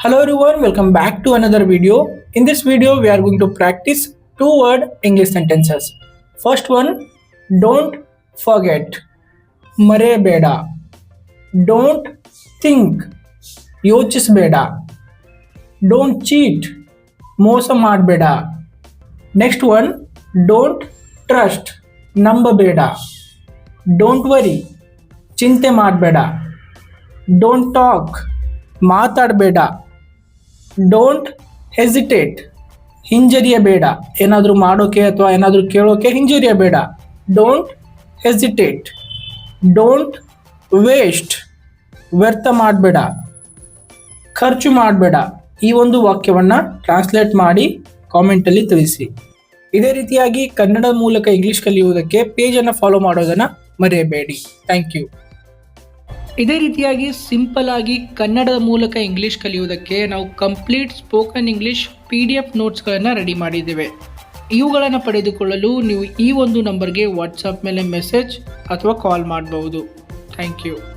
Hello everyone, welcome back to another video. In this video, we are going to practice two-word English sentences. First one, don't forget. Mare beda. Don't think. Yochis Don't cheat. Mosa madbeda. Next one, don't trust. Namba beda. Don't worry. Chinte madbeda. Don't talk. ಮಾತಾಡಬೇಡ. Don't hesitate, ಹಿಂಜರಿಯಬೇಡ. ಏನಾದರೂ ಮಾಡೋಕೆ ಅಥವಾ ಏನಾದರೂ ಕೇಳೋಕೆ ಹಿಂಜರಿಯಬೇಡ. Don't hesitate. Don't waste, ವ್ಯರ್ಥ ಮಾಡಬೇಡ. ಖರ್ಚು ಮಾಡಬೇಡ. ಈ ಒಂದು ವಾಕ್ಯವನ್ನು ಟ್ರಾನ್ಸ್ಲೇಟ್ ಮಾಡಿ ಕಾಮೆಂಟಲ್ಲಿ ತಿಳಿಸಿ. ಇದೇ ರೀತಿಯಾಗಿ ಕನ್ನಡ ಮೂಲಕ ಇಂಗ್ಲಿಷ್ ಕಲಿಯುವುದಕ್ಕೆ ಪೇಜನ್ನು ಫಾಲೋ ಮಾಡೋದನ್ನು ಮರೆಯಬೇಡಿ. Thank you. ಇದೇ ರೀತಿಯಾಗಿ ಸಿಂಪಲ್ ಆಗಿ ಕನ್ನಡದ ಮೂಲಕ ಇಂಗ್ಲಿಷ್ ಕಲಿಯುವುದಕ್ಕೆ ನಾವು ಕಂಪ್ಲೀಟ್ ಸ್ಪೋಕನ್ ಇಂಗ್ಲಿಷ್ PDF ನೋಟ್ಸ್ಗಳನ್ನು ರೆಡಿ ಮಾಡಿದ್ದೇವೆ. ಇವುಗಳನ್ನು ಪಡೆದುಕೊಳ್ಳಲು ನೀವು ಈ ಒಂದು ನಂಬರ್ಗೆ ವಾಟ್ಸಪ್ ಮೇಲೆ ಮೆಸೇಜ್ ಅಥವಾ ಕಾಲ್ ಮಾಡಬಹುದು. Thank you.